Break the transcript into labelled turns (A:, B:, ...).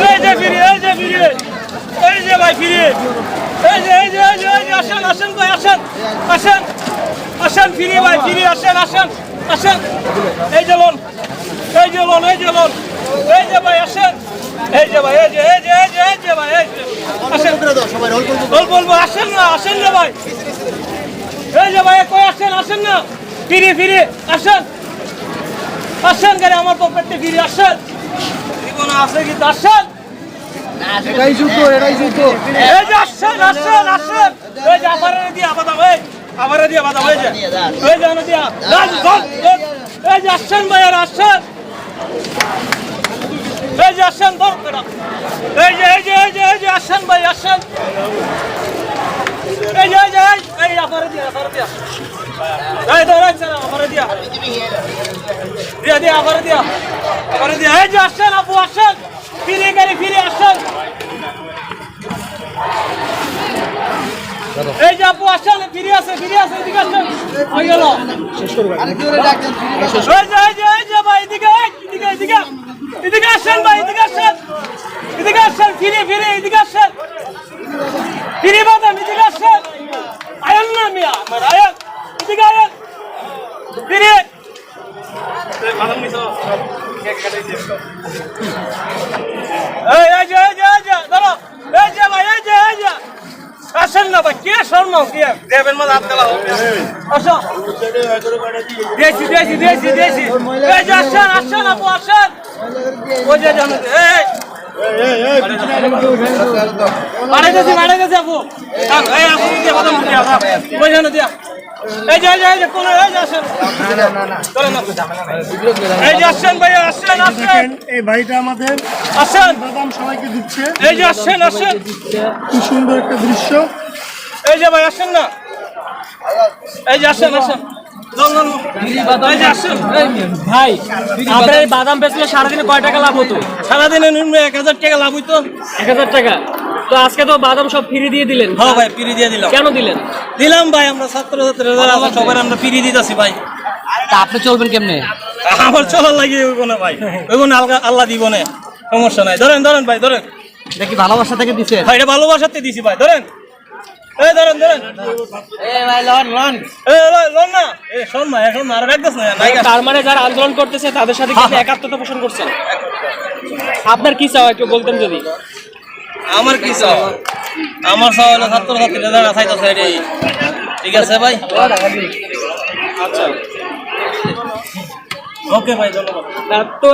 A: এই যে ফিরে এই যে ফিরে এই যে ভাই ফিরে এই যে আসেন আসেন ভাই আসেন আসেন আসেন ফিরে ভাই ফিরে আসেন আসেন আসেন এই যে লোন এই যে লোন এই যে লোন এই যে ভাই আসেন এই যে ভাই এই যে ভাই এই যে আসেন বলবো আসেন না ভাই এই যে ভাই কই আসেন না ফিরে আসেন আসেন গাড়ি আমার পকেটে ফিরে আসেন জীবন আছে কিন্তু আসেন
B: এটাই যুদ্ধ
A: এই যে আসেন এই যে আবারে দিয়া বাদাম আবারে দিয়া বাদাম এই যে আনো দিয়া এই যে আসেন ভাই আর আসেন এই যে আসেন ধর এই যে আসেন ভাই আসেন এই আবারে দিয়া এই ধর আবারে দিয়া আবারে দিয়া এই যে আসেন আপু আসেন ফিরে আসেন এই যে আপু আসেন ফিরে আছে এদিকে আসেন হয়ে গেল এই যে ভাই এদিকে আসেন ভাই এদিকে আসেন ফিরে এদিকে আসেন ফিরে বাদাম এদিকে আসেন আয়েন না মিয়া আমার আয়েন এদিকে আয়েন ফিরে বাদাম নিছো এই যে ধরো এই যে ভাই এই যে আসেন না ভাই কে শর্মা কে দেবেন মত হাত গলা আসো দেশি এই যে আসেন আপু আসেন ওই যে জানো এই মারে গেছে আপু এই আপু দিয়ে বাদাম দিয়া ওই জানো দিয়া এই যে কোন এই যে আসেন না চলেন আপু এই যে আসেন ভাই আসেন
B: এই ভাইটা আমাদের
A: আসেন
B: বাদাম সবাইকে দিচ্ছে।
A: এই যে আসেন
B: কি সুন্দর একটা দৃশ্য।
A: এই যে ভাই আসেন না এই যে আসেন
C: ভাই আপনার এই বাদাম বেচলে সারাদিনে কয় টাকা লাভ হতো?
A: সারাদিনে নিম্ন 1000 টাকা লাভ হইতো।
C: 1000 টাকা। তো আজকে তো বাদাম সব ফ্রি দিয়ে দিলেন।
A: হ্যাঁ ভাই ফ্রি দিয়ে দিলাম।
C: কেন দিলেন?
A: দিলাম ভাই আমরা ছাত্রছাত্রীরা সবাই আমরা ফ্রি দিতেছি ভাই।
C: তা আপনি চলবেন কেমনে?
A: আমার চলার লাগে ওই কোনে ভাই ওই কোনে আল্লাহ দিব না সমস্যা নাই। ধরেন ভাই ধরেন
C: দেখি ভালোবাসা থেকে দিছে
A: ভাই এটা ভালোবাসাতে দিছি ভাই ধরেন এই ধরেন
C: এই ভাই লন
A: এই লোন না এই শোন না এখন আর রাখতেছ না
C: তার মানে যারা আন্দোলন করতেছে তাদের সাথে কিন্তু একাত্মতা পোষণ করছেন। আপনার কি চাও একটু বলতেন যদি।
A: আমার কি চাও আমার চাও হলো ছাত্রছাত্রীরা যারা চাইতেছে এটাই ঠিক আছে ভাই আচ্ছা ওকে ভাই ধন্যবাদ।
C: তো